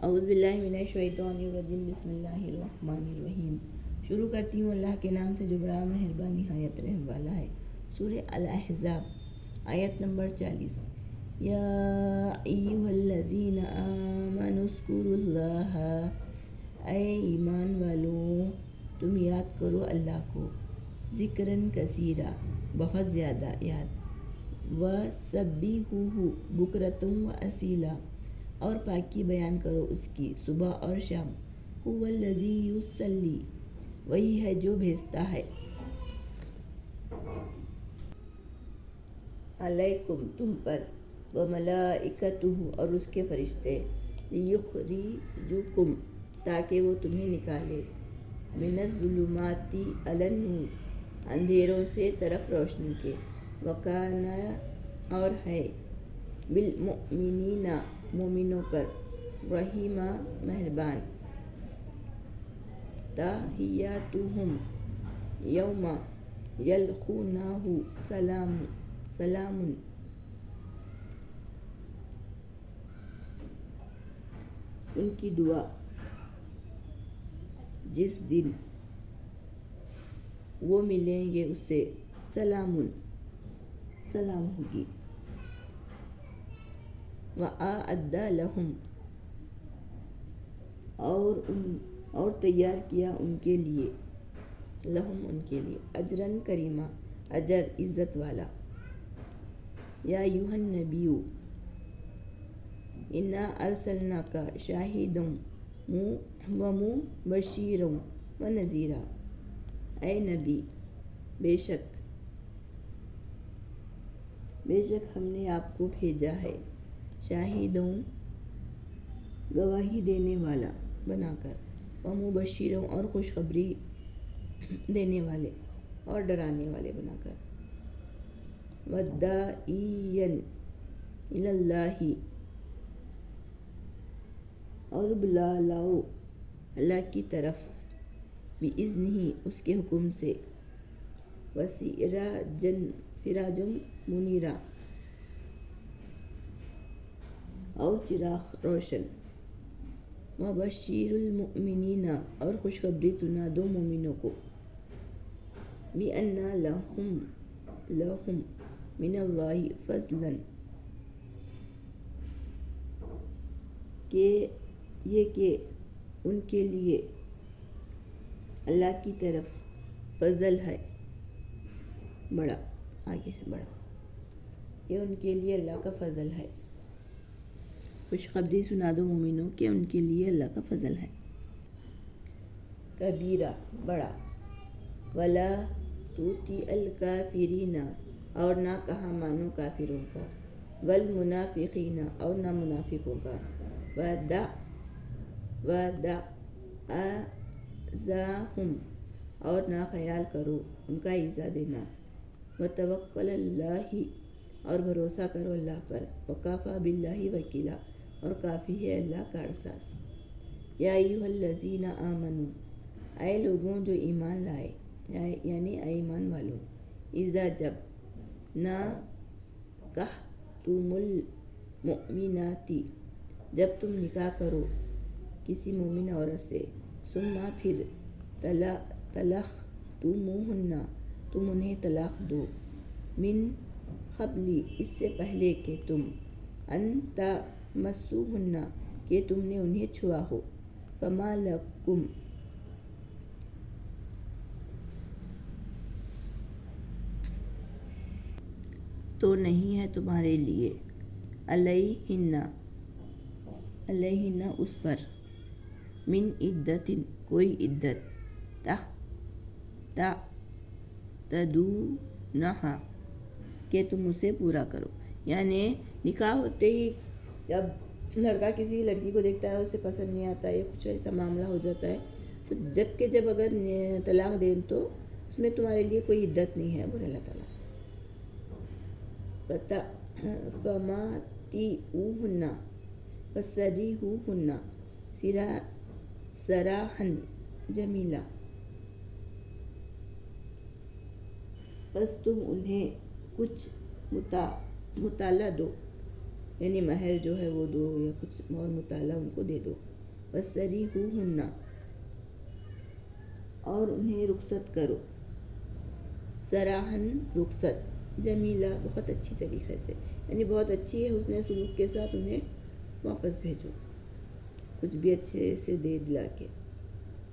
اعوذ باللہ من الشیطان الرجیم بسم اللہ الرحمن الرحیم۔ شروع کرتی ہوں اللہ کے نام سے جو بڑا مہربان نہایت رحم والا ہے۔ سورہ الاحزاب آیت نمبر 40۔ یا ایھا الذین آمنوا اذکروا اللہ، اے ایمان والو تم یاد کرو اللہ کو، ذکراً کثیرا بہت زیادہ یاد، وسبحوہ بکرۃ واصیلا اور پاکی بیان کرو اس کی صبح اور شام۔ ھو الذی یصلی وہی ہے جو بھیجتا ہے، علیکم تم پر، وملائکتہ اور اس کے فرشتے، لیخرجکم تاکہ وہ تمہیں نکالے، من الظلمات الی النور اندھیروں سے طرف روشنی کے، وکان اور ہے، بالمؤمنین مومنوں پر، رحیما مہربان۔ تحیاتہم یوم یلقونہ سلام، ان کی دعا جس دن وہ ملیں گے اسے، سلام ہوگی۔ وَأَعَدَّ لَهُمْ اور تیار کیا ان کے لیے، لہم ان کے لیے، اجراً کریما اجر عزت والا۔ یا ایھا النبی انا ارسلناک شاہدا ومبشرا ونذیرا، اے نبی بے شک ہم نے آپ کو بھیجا ہے، شاہدوں گواہی دینے والا بنا کر، ومبشرا اور خوشخبری دینے والے اور ڈرانے والے بنا کر، وداعیا الی اللہ اور بلا لاؤ اللہ کی طرف، بإذنہ اس کے حکم سے، وسراجا منیرا اور چراغ روشن، وبشر المؤمنین اور خوشخبری سنا دو مومنوں کو، بأن لہم من اللہ فضلا کہ ان کے لیے اللہ کی طرف فضل ہے، بڑا آگے ہے بڑا، کہ ان کے لیے اللہ کا فضل ہے، خوشخبری سنا دو مومنوں کہ ان کے لیے اللہ کا فضل ہے، کبیرہ بڑا، ولا تطیع الکافرین اور نہ کہا مانو کافروں کا، والمنافقین اور نہ منافقوں کا، ودع اذاہم اور نہ خیال کرو ان کا ایذا دینا، وتوکل اللہ اور بھروسہ کرو اللہ پر، وکفیٰ باللہ وکیلا اور کافی ہے اللہ کارساز۔ یا ایھا الذین آمنوا اے لوگوں جو ایمان لائے، یعنی اے ایمان والو، اذا جب نکحتم المؤمنات جب تم نکاح کرو کسی مومن عورت سے، ثم پھر طلقتموہن تم انہیں طلاق دو، من قبل اس سے پہلے کہ تم، ان تمسوہن کہ تم نے انہیں چھوا ہو، فما لکم تو نہیں ہے تمہارے لیے، علیہن اس پر، من عدت کوئی عدت، تعتدونہا کہ تم اسے پورا کرو، یعنی نکاح ہوتے ہی جب لڑکا کسی لڑکی کو دیکھتا ہے اسے پسند نہیں آتا ہے، کچھ ایسا معاملہ ہو جاتا ہے تو جب اگر طلاق دیں تو اس میں تمہارے لیے کوئی عدت نہیں ہے، بولے اللہ تعالیٰ۔ فمتعوہن فسرحوہن سراحا جمیلا، بس تم انہیں کچھ مطالعہ دو، یعنی مہر جو ہے وہ دو یا کچھ اور مطالعہ ان کو دے دو. وَسَرِّحُوهُنَّ اور انہیں رخصت کرو. سراحن رخصت جمیلہ بہت اچھی طریقے سے، یعنی بہت اچھی ہے حسن سلوک کے ساتھ انہیں واپس بھیجو کچھ بھی اچھے سے دے دلا کے.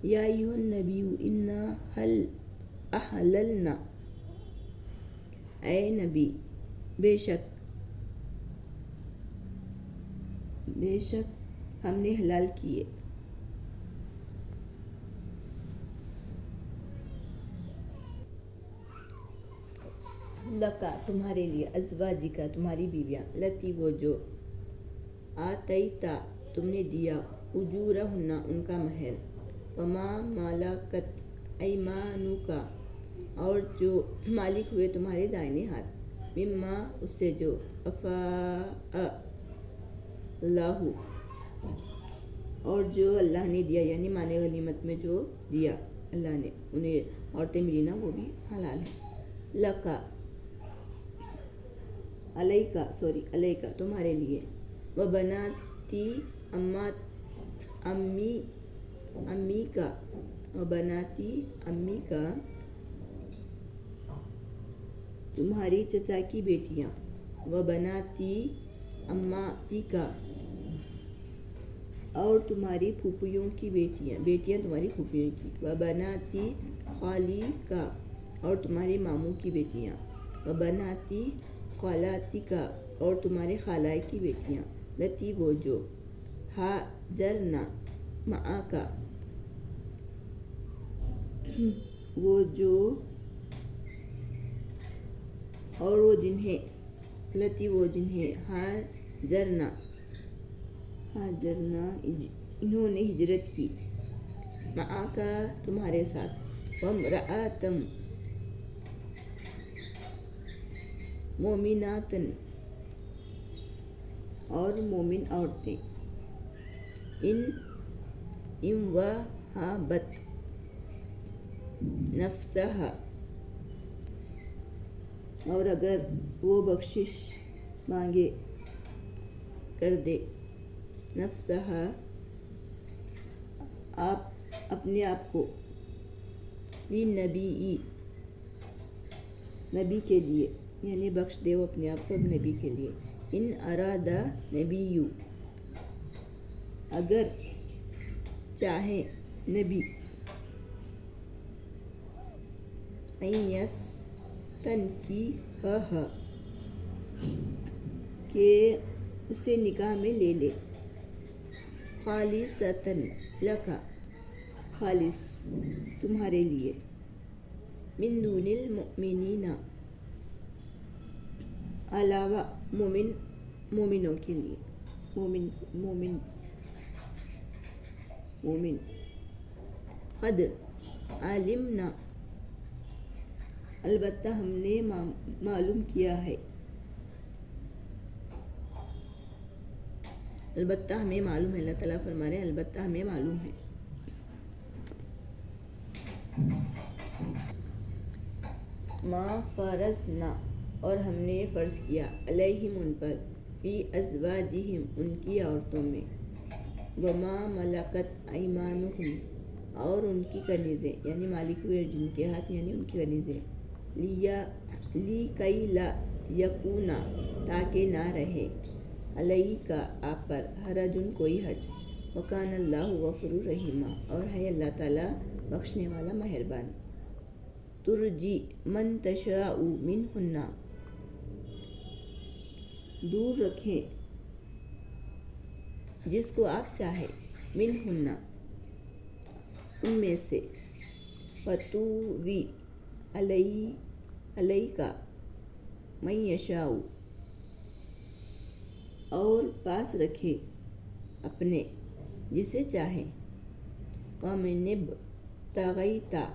یا ایھا النبی انا احللنا اے نبی بے شک ہم نے حلال کیے لکا تمہارے لیے ازواجی کا تمہاری بیویاں لتی وہ جو آتیتا تم نے دیا اجورہن ان کا مہر وما ملکت ایمانکا اور جو مالک ہوئے تمہارے دائیں ہاتھ مما اس سے جو افاء اللہ اور جو اللہ نے دیا یعنی مال غنیمت میں جو دیا اللہ نے انہیں عورتیں ملی نا وہ بھی حلال ہے. لکا علیکا تمہارے لیے وبناتی امی کا تمہاری چچا کی بیٹیاں وبناتی اماتی کا اور تمہاری پھوپھیوں کی بیٹیاں تمہاری پھوپھیوں کی وبناتی خالی کا اور تمہارے ماموں کی بیٹیاں وبناتی خالاتی کا اور تمہارے خالہ کی بیٹیاں لتی وہ جو ہاجرنا معاکا وہ جو اور وہ جنہیں لتی وہ جنہیں ہاجرنا انہوں نے ہجرت کی معاکا تمہارے ساتھ وامرأتم مومناتن اور مومن عورتیں ان وہبت نفسہا اور اگر وہ بخشش مانگے کر دے نفسہا اپنے آپ کو نبی کے لیے یعنی بخش دے وہ اپنے آپ کو نبی کے لیے. ان ارادہ نبی اگر چاہے نبی یستنکحھا کہ اسے نکاح میں لے لے خالصتاً لکا خالص تمہارے لیے من دون المؤمنین علاوہ مومنوں کے لیے مومن قد علمنا البتہ ہم نے معلوم کیا ہے البتہ ہمیں معلوم ہے اللہ تعالیٰ فرما رہے ہیں البتہ ہمیں معلوم ہے. ما فرضنا اور ہم نے فرض کیا علیہم ان پر فی ازواجہم ان کی عورتوں میں وما ملکت ایمانہم اور ان کی کنیزیں یعنی مالک ہوئے جن کے ہاتھ یعنی ان کی کنیزیں لِکَیْ لا یکونا تاکہ نہ رہے علیک آپ پر حرجن کوئی حرج وکان اللہ غفور رحیمہ اور ہے اللہ تعالیٰ بخشنے والا مہربان. ترجی من تشاء منہن دور رکھیں جس کو آپ چاہے منہن ان میں سے فتووی علیکا من یشاء اور پاس رکھے اپنے جسے چاہیں ومن ابتغیتا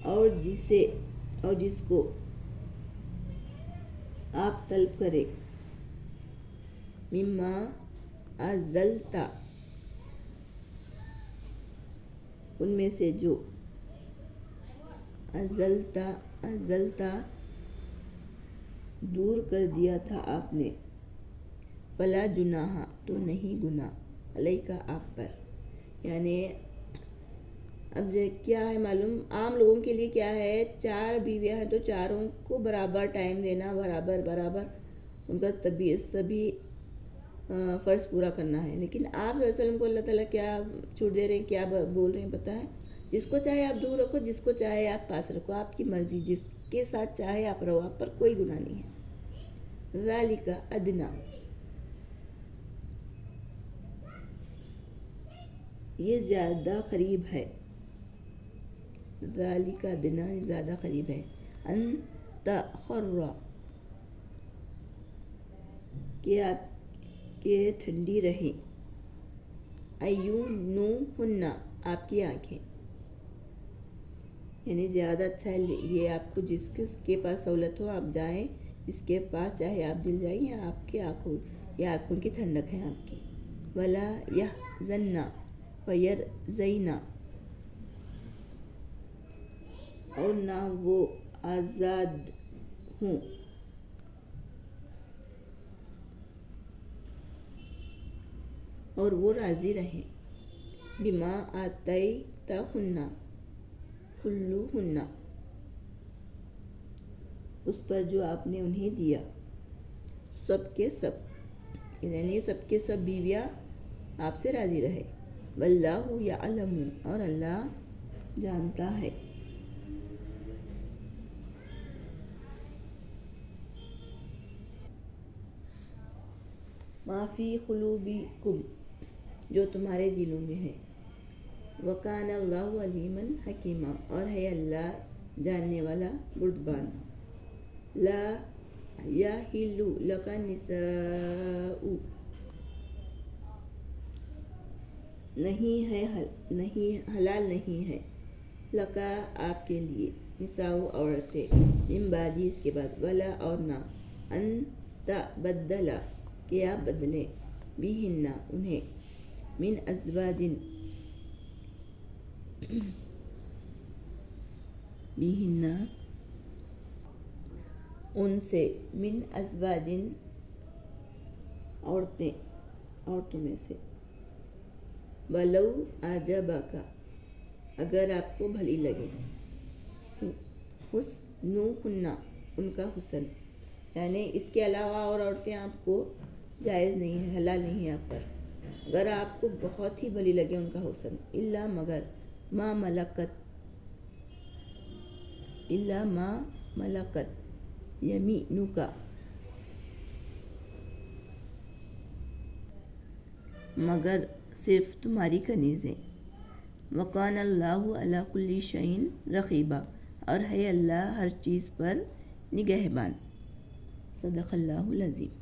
اور جس کو آپ طلب کرے مما ان میں سے جو ازلتا دور کر دیا تھا آپ نے، فلا جناح تو نہیں گناہ، علیکا آپ پر، یعنی اب کیا ہے معلوم، عام لوگوں کے لیے کیا ہے، 4 بیویاں ہیں تو چاروں کو برابر ٹائم دینا، برابر ان کا سبھی فرض پورا کرنا ہے، لیکن آپ صلی اللہ علیہ وسلم کو اللہ تعالیٰ کیا چھوٹ دے رہے ہیں، کیا بول رہے ہیں پتہ ہے، جس کو چاہے آپ دور رکھو، جس کو چاہے آپ پاس رکھو، آپ کی مرضی، جس کے ساتھ چاہے آپ رہو، آپ پر کوئی گناہ نہیں ہے۔ ذالک ادنا، یہ زیادہ قریب ہے، ذالک ادنا زیادہ قریب ہے، ان تخر کہ ٹھنڈی رہیں، اعینہن آپ کی آنکھیں، یعنی زیادہ اچھا ہے یہ آپ کو، جس کے پاس سہولت ہو آپ جائیں، جس کے پاس چاہے آپ دل جائیں، یا آپ کی آنکھوں کی ٹھنڈک ہے آپ کی۔ ولا یحزن ویرضین، اور نہ وہ آزاد ہوں اور وہ راضی رہیں، بما آتیتہن کلہن، اس پر جو آپ نے انہیں دیا، سب کے سب، یعنی سب کے سب بیویاں آپ سے راضی رہے، واللہ یعلم، اور اللہ جانتا ہے، ما فی قلوبکم، جو تمہارے دلوں میں ہے، وکان اللہ علیما حکیما، اور ہے اللہ جاننے والا بردبان۔ لا یحل لک النساء، حلال نہیں ہے، لکا آپ کے لیے، نساء عورتیں، من بعد اس کے بعد، ولا اور نہ، ان تبدل کہ آپ بدلیں، بہن انہیں، من ازواج بہن ان سے، من ازواج عورتوں میں سے، ولو اعجبک اگر آپ کو بھلی لگے، حسنہن ان کا حسن، یعنی اس کے علاوہ اور عورتیں آپ کو جائز نہیں ہے، حلال نہیں ہے آپ پر، اگر آپ کو بہت ہی بھلی لگے ان کا حسن، الا ما ملکت یمینک، مگر صرف تمہاری کنیزیں، وکان اللہ علی کل شیء رقیبا، اور ہے اللہ ہر چیز پر نگہبان۔ صدق اللہ العظیم۔